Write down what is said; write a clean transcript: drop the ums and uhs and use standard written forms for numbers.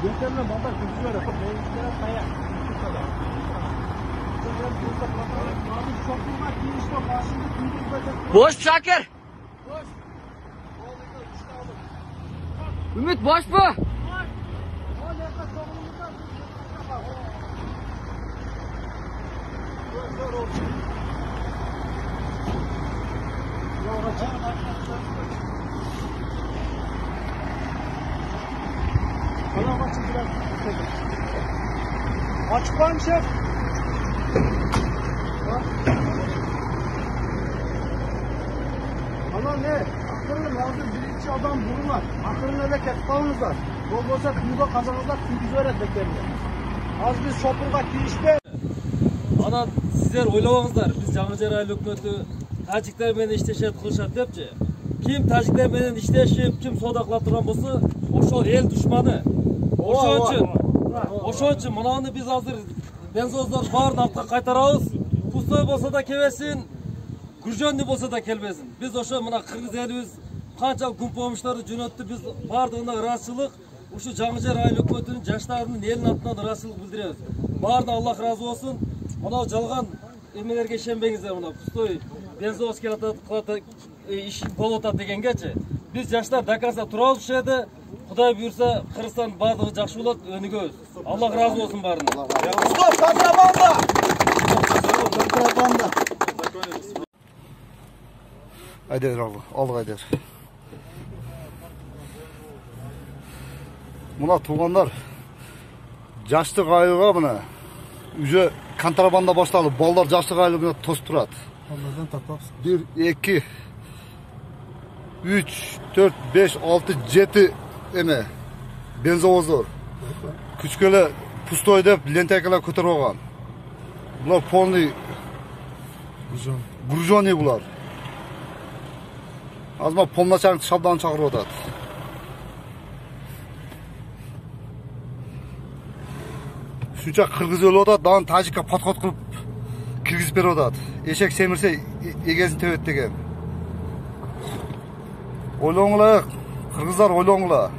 Yeterli ballar kızıyor. Boş Şakir. Ümit boş mu? Açık var mı şef? Ana ne? Akırın lazım birinci adam vururlar. Akırın öyle ketkalınızlar. Bol olsa kuyuda kazanırlar, kuyuda öğretmeklerine. Az biz şopurga girişte. Ana sizler oylamağızlar. Biz Жаңажар айыл өкмөтү тажиктер менен иштешет кылышат депчи. Kim тажиктер менен иштешип, kim содакылап турган болсо, ошол эл душманы. Ошон үчүн мынаны биз азыр бензоздор баарын артка кайтарабыз. Пустой болсо да келбесин, Гүржөнү болсо да келбесин. Биз ошо мына кыргыз элибиз канчалык күн помуштарды жөнөттү, биз баардыгына ыраазычылык, ушу Жаңажар айыл өкмөтүнүн жаштарынын элинин атынан ыраазычылык билдиребиз. Баарына Аллах ыраазы болсун. Мына жалган эмелерге ишенбеңиздер, мына пустой бензовоз келатат, иш болуп атат дегенгечи. Биз жаштар доказа турабыз ушул жерде. Кудай буйрса, Кыргызстан баардыгы жакшы болот, өнүгөбүз. Аллах ыраазы болсун баарына. Стоп, контрабанда! Контрабанда! Айдер алды Айдер. Мына туугандар жаштык айылга мына уже контрабанда башталып, балдар жаштык айылы менен тосуп турат. Onlardan tapapsın. 1, 2, 3, 4, 5, 6, 7 эме бензовоздор. Күчкөлө пустой деп лентекалар көтөрүп алган. Булар полный груженый булар. Азма полначальник шабдан чакырып атат. Шунча кыргыз өлүп атат, дагы тажикка подход кылып киргизип берип атат. Эшек семирсе эгесин төбөт деген. Ойлоңула, кыргыздар ойлоңула.